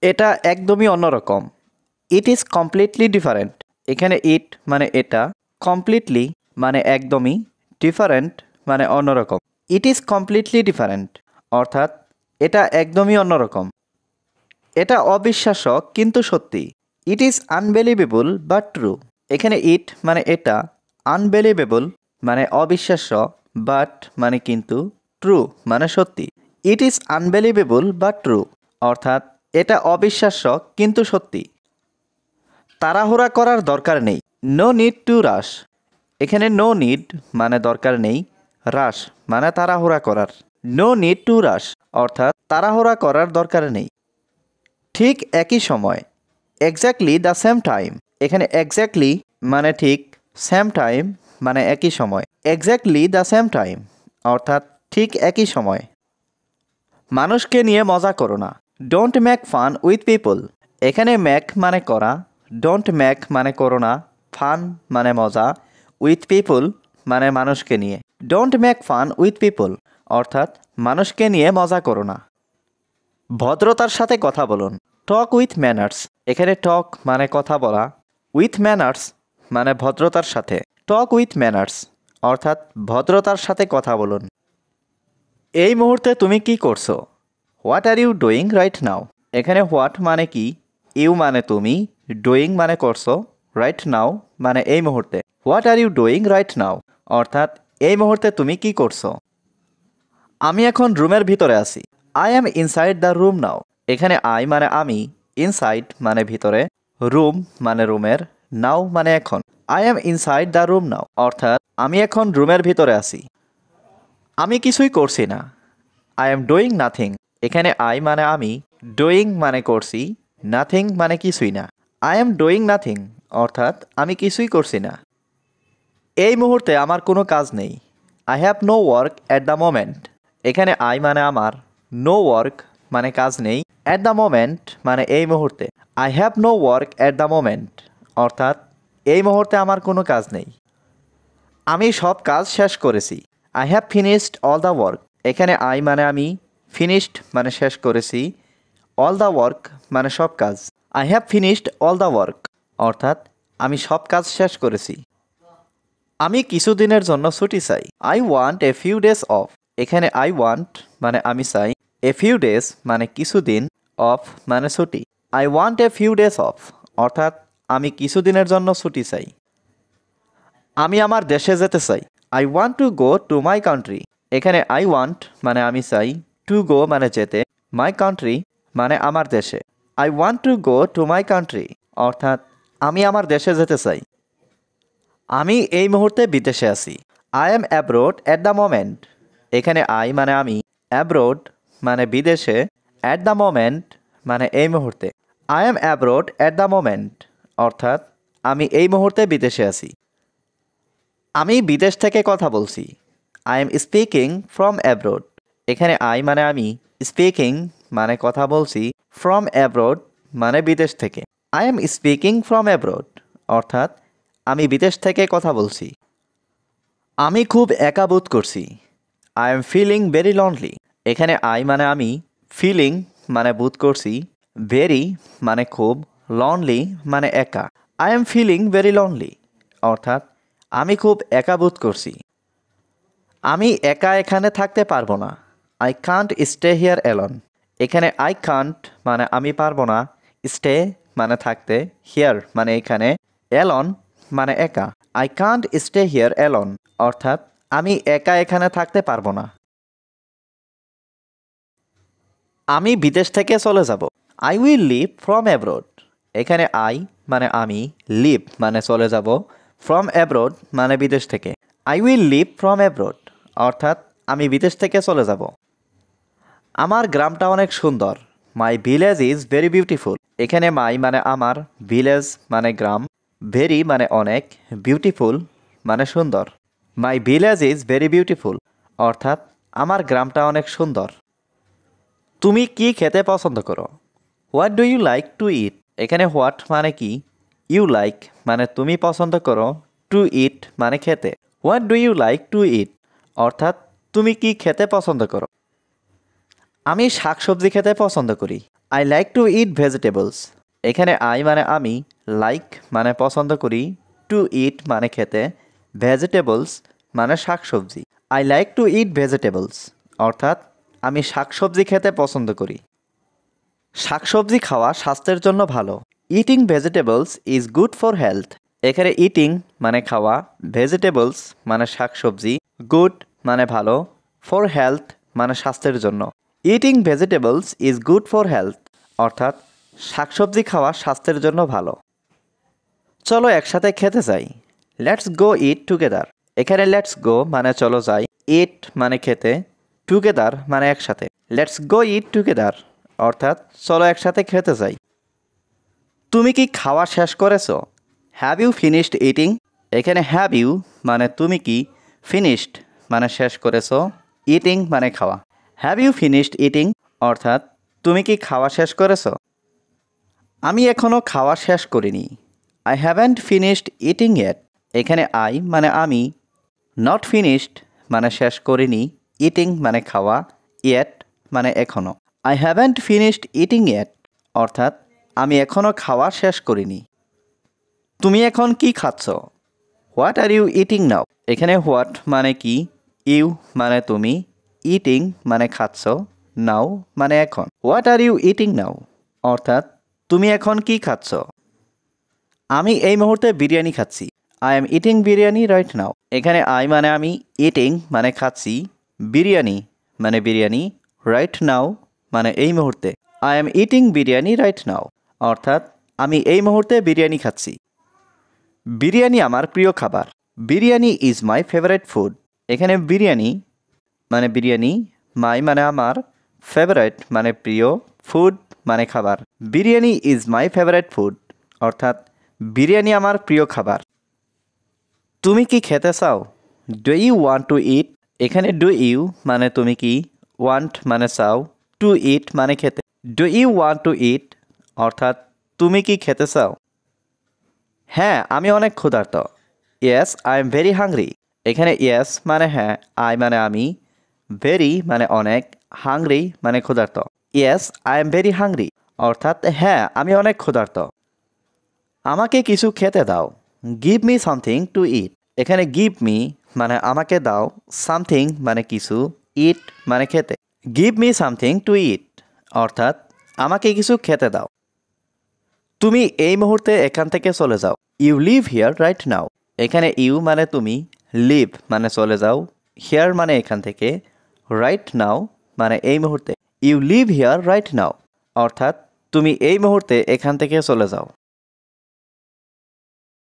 এটা একদমই অন্যরকম। It is completely different. এখানে ইট মানে এটা, কমপ্লিটলি মানে একদমই, ডিফারেন্ট মানে অন্যরকম। ইট ইজ কমপ্লিটলি ডিফারেন্ট অর্থাৎ এটা একদমই অন্যরকম। এটা অবিশ্বাস্য কিন্তু সত্যি। It is unbelievable but true. এখানে ইট মানে এটা, আনবিলিভেবল মানে অবিশ্বাস্য, বাট মানে কিন্তু, ট্রু মানে সত্যি। It is unbelievable but true অর্থাৎ এটা অবিশ্বাস্য কিন্তু সত্যি। তাড়াহুড়া করার দরকার নেই। No need to rush. এখানে নো নিড মানে দরকার নেই, রাশ মানে তাড়াহুড়া করার। নো নিড টু রাশ অর্থাৎ তাড়াহুড়া করার দরকার নেই। ঠিক একই সময়, এক্স্যাক্টলি দ্য সেম টাইম। এখানে এক্স্যাক্টলি মানে ঠিক, সেম টাইম মানে একই সময়। এক্স্যাক্টলি দ্য সেম টাইম অর্থাৎ ঠিক একই সময়। মানুষকে নিয়ে মজা করো না। Don't make fun with people. এখানে মেক মানে করা, ডোন্ট মেক মানে করো না, ফান মানে মজা, উইথ পিপল মানে মানুষকে নিয়ে। Don't make fun with people অর্থাৎ মানুষকে নিয়ে মজা করো না। ভদ্রতার সাথে কথা বলুন। Talk with manners. এখানে টক মানে কথা বলা, উইথ ম্যানার্স মানে ভদ্রতার সাথে। টক উইথ ম্যানার্স অর্থাৎ ভদ্রতার সাথে কথা বলুন। এই মুহূর্তে তুমি কি করছো? What are you doing right now. এখানে হোয়াট মানে কি, ইউ মানে তুমি, ডুইং মানে করছো, রাইট নাও মানে এই মুহূর্তে। What are you doing right now অর্থাৎ এই মুহূর্তে তুমি কি করছো। আমি এখন রুমের ভিতরে আছি। I am inside the room now. এখানে আই মানে আমি, ইনসাইড মানে ভিতরে, রুম মানে রুমের, নাও মানে এখন। I am inside the room now অর্থাৎ আমি এখন রুমের ভিতরে আছি। আমি কিছুই করছি না। I am doing nothing. এখানে আই মানে আমি, ডুইং মানে করছি, নাথিং মানে কিছুই না। আই এম ডুইং নাথিং অর্থাৎ আমি কিছুই করছি না। এই মুহূর্তে আমার কোনো কাজ নেই। I have no work at the moment. এখানে আই মানে আমার, নো ওয়ার্ক মানে কাজ নেই, অ্যাট দ্য মোমেন্ট মানে এই মুহূর্তে। I have no work at the moment অর্থাৎ এই মুহূর্তে আমার কোনো কাজ নেই। আমি সব কাজ শেষ করেছি। I have finished all the work. এখানে আই মানে আমি, ফিনিশড মানে শেষ করেছি, অল দ্য ওয়ার্ক মানে সব কাজ। I have finished all the work অর্থাৎ আমি সব কাজ শেষ করেছি। আমি কিছুদিনের জন্য ছুটি চাই। I want a few days of. এখানে আই ওয়ান্ট মানে আমি চাই, এ ফিউ ডেজ মানে কিছুদিন, অফ মানে ছুটি। I want a few days of অর্থাৎ আমি কিছুদিনের জন্য ছুটি চাই। আমি আমার দেশে যেতে চাই। I want to go to my country. এখানে আই ওয়ান্ট মানে আমি চাই, টু গো মানে যেতে, মাই কান্ট্রি মানে আমার দেশে। I want to go to my country অর্থাৎ আমি আমার দেশে যেতে চাই। আমি এই মুহূর্তে বিদেশে আছি। I am abroad at the moment. এখানে আই মানে আমি, অ্যাব্রোড মানে বিদেশে, অ্যাট দ্য মোমেন্ট মানে এই মুহূর্তে। I am abroad at the moment অর্থাৎ আমি এই মুহূর্তে বিদেশে আছি। আমি বিদেশ থেকে কথা বলছি। I am speaking from abroad. এখানে আই মানে আমি, স্পিকিং মানে কথা বলছি, ফ্রম অ্যাব্রোড মানে বিদেশ থেকে। I am speaking from abroad অর্থাৎ আমি বিদেশ থেকে কথা বলছি। আমি খুব একা বোধ করছি। I am feeling very lonely. এখানে আই মানে আমি, ফিলিং মানে বোধ করছি, ভেরি মানে খুব, লনলি মানে একা। I am feeling very lonely অর্থাৎ আমি খুব একা বোধ করছি। আমি একা এখানে থাকতে পারবো না। I can't stay here alone. এখানে আই কান্ট মানে আমি পারবো না, স্টে মানে থাকতে, হিয়ার মানে এখানে, অ্যালন মানে একা। I can't stay here alone অর্থাৎ আমি একা এখানে থাকতে পারবো না। আমি বিদেশ থেকে চলে যাব। I will leave from abroad. এখানে আই মানে আমি, লিভ মানে চলে যাব, ফ্রম অ্যাব্রোড মানে বিদেশ থেকে। I will leave from abroad অর্থাৎ আমি বিদেশ থেকে চলে যাব। আমার গ্রামটা অনেক সুন্দর। My village is very beautiful. এখানে মাই মানে আমার, ভিলেজ মানে গ্রাম, ভেরি মানে অনেক, বিউটিফুল মানে সুন্দর। My village is very beautiful অর্থাৎ আমার গ্রামটা অনেক সুন্দর। তুমি কি খেতে পছন্দ করো? What do you like to eat. এখানে হোয়াট মানে কি, ইউ লাইক মানে তুমি পছন্দ করো, টু ইট মানে খেতে। What do you like to eat অর্থাৎ তুমি কি খেতে পছন্দ করো। আমি শাকসবজি খেতে পছন্দ করি। I like to it vegetables. এখানে আই মানে আমি, লাইক মানে পছন্দ করি, টু ইট মানে খেতে, ভেজিটেবলস মানে শাকসবজি। I like to it vegetables অর্থাৎ আমি শাকসবজি খেতে পছন্দ করি। শাকসবজি খাওয়া স্বাস্থ্যের জন্য ভালো। Eating vegetables is good for health. এখানে ইটিং মানে খাওয়া, ভেজিটেবলস মানে শাকসবজি, গুড মানে ভালো, ফর হেলথ মানে স্বাস্থ্যের জন্য। Eating vegetables is good for health অর্থাৎ শাকসবজি খাওয়া স্বাস্থ্যের জন্য ভালো। চলো একসাথে খেতে যাই। Let's go it together. এখানে লেটস গো মানে চলো যাই, ইট মানে খেতে, টুগেদার মানে একসাথে। লেটস গো ইট টুগেদার অর্থাৎ চলো একসাথে খেতে যাই। তুমি কি খাওয়া শেষ করেছো? Have you finished eating? এখানে হ্যাভ ইউ মানে তুমি কি, ফিনিশড মানে শেষ করেছো, ইটিং মানে খাওয়া। হ্যাভ ইউ ফিনিশড ইটিং অর্থাৎ তুমি কি খাওয়া শেষ করেছো? আমি এখনও খাওয়া শেষ করিনি। I haven't finished eating yet. এখানে আই মানে আমি, নট ফিনিশড মানে শেষ করিনি, ইটিং মানে খাওয়া, ইয়েট মানে এখনও। I haven't finished eating yet অর্থাৎ আমি এখনও খাওয়া শেষ করিনি। তুমি এখন কি খাচ্ছ? What are you eating now? এখানে হোয়াট মানে কি, ইউ মানে তুমি, ইটিং মানে খাচ্ছ, নাও মানে এখন। What are you eating now অর্থাৎ তুমি এখন কি খাচ্ছ? আমি এই মুহূর্তে বিরিয়ানি খাচ্ছি। I am eating biryani right now. এখানে আই মানে আমি, ইটিং মানে খাচ্ছি, বিরিয়ানি মানে বিরিয়ানি, রাইট নাও মানে এই মুহূর্তে। I am eating biryani right now অর্থাৎ আমি এই মুহূর্তে বিরিয়ানি খাচ্ছি। বিরিয়ানি আমার প্রিয় খাবার। Biryani is my favourite food. এখানে বিরিয়ানি মানে বিরিয়ানি, মাই মানে আমার, ফেভারিট মানে প্রিয়, ফুড মানে খাবার। Biryani is my favourite food অর্থাৎ বিরিয়ানি আমার প্রিয় খাবার। তুমি কি খেতে চাও? Do you want to eat? এখানে ডু ইউ মানে তুমি কি, ওয়ান্ট মানে চাও, টু ইট মানে খেতে। Do you want to eat অর্থাৎ তুমি কি খেতে চাও? হ্যাঁ আমি অনেক ক্ষুধার্ত। Yes I am very hungry. এখানে ইয়েস মানে হ্যাঁ, আই মানে আমি, ভেরি মানে অনেক, হাংরি মানে ক্ষুধার্ত। Yes I am very hungry অর্থাৎ হ্যাঁ আমি অনেক ক্ষুধার্ত। আমাকে কিছু খেতে দাও। Give me something to eat. এখানে গিভ মি মানে আমাকে দাও, সামথিং মানে কিছু, ইট মানে খেতে। Give me something to eat অর্থাৎ আমাকে কিছু খেতে দাও। তুমি এই মুহূর্তে এখান থেকে চলে যাও। You leave here right now. এখানে ইউ মানে তুমি, লিভ মানে চলে যাও, হিয়ার মানে এখান থেকে, রাইট নাও মানে এই মুহূর্তে। You leave here right now অর্থাৎ তুমি এই মুহূর্তে এখান থেকে চলে যাও।